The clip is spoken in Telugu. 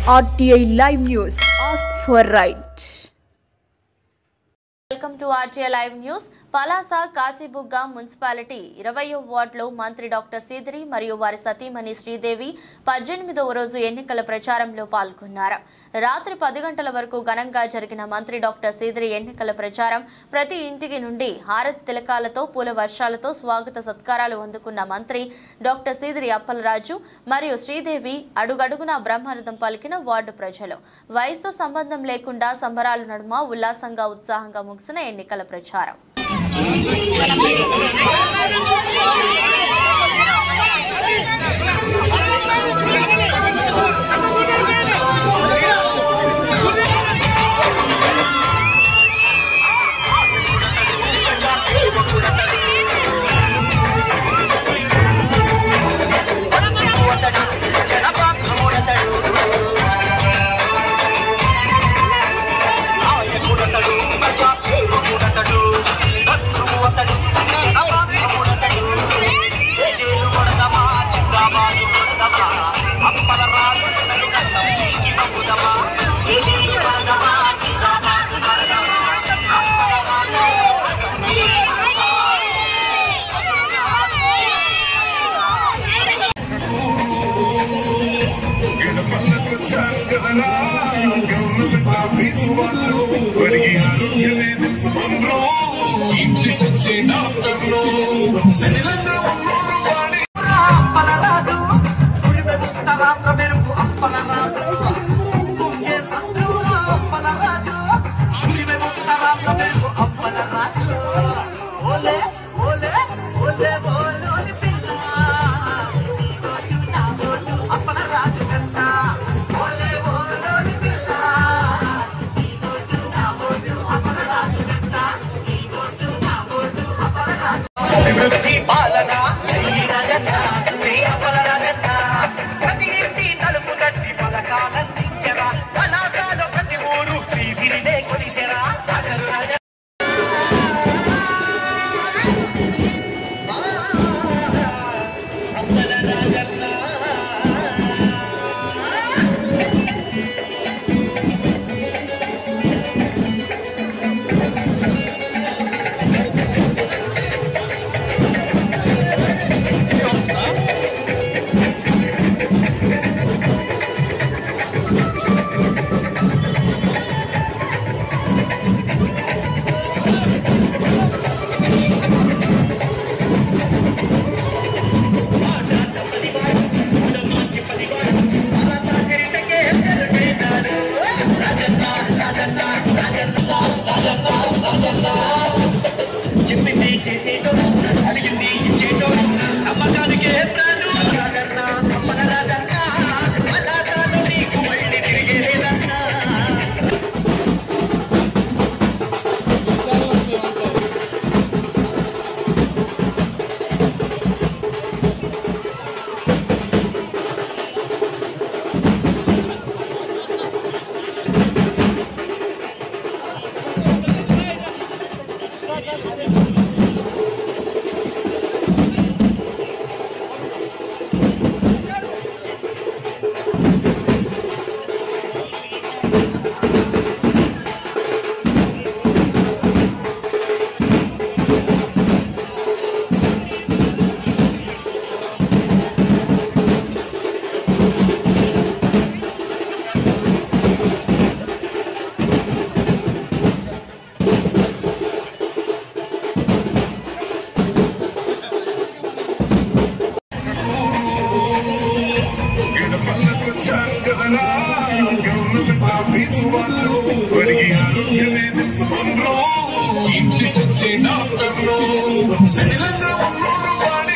RTI Live News. Ask for right. Welcome to RTI Live News. Palasa Kasibugga municipality 20వ వార్డులో మంత్రి డాక్టర్ సీదిరి మరియు వారి సతీమణి శ్రీదేవి 18వ రోజు ఎన్నికల ప్రచారంలో పాల్గొన్నారు. రాత్రి 10 గంటల వరకు ఘనంగా జరిగిన మంత్రి డాక్టర్ సీదిరి ఎన్నికల ప్రచారం ప్రతి ఇంటికి నుండి హారతి తిలకాలతో పూల వర్షాలతో స్వాగత సత్కారాలు అందుకున్న మంత్రి డాక్టర్ సీదిరి అప్పలరాజు మరియు శ్రీదేవి అడుగడుగునా బ్రహ్మరథం పలికిన వార్డు ప్రజలు వయసుతో సంబంధం లేకుండా సంబరాల నడుమ ఉల్లాసంగా ఉత్సాహంగా ముగిసిన ఎన్నికల ప్రచారం. ఇంటికొచ్చే డాక్టర్లు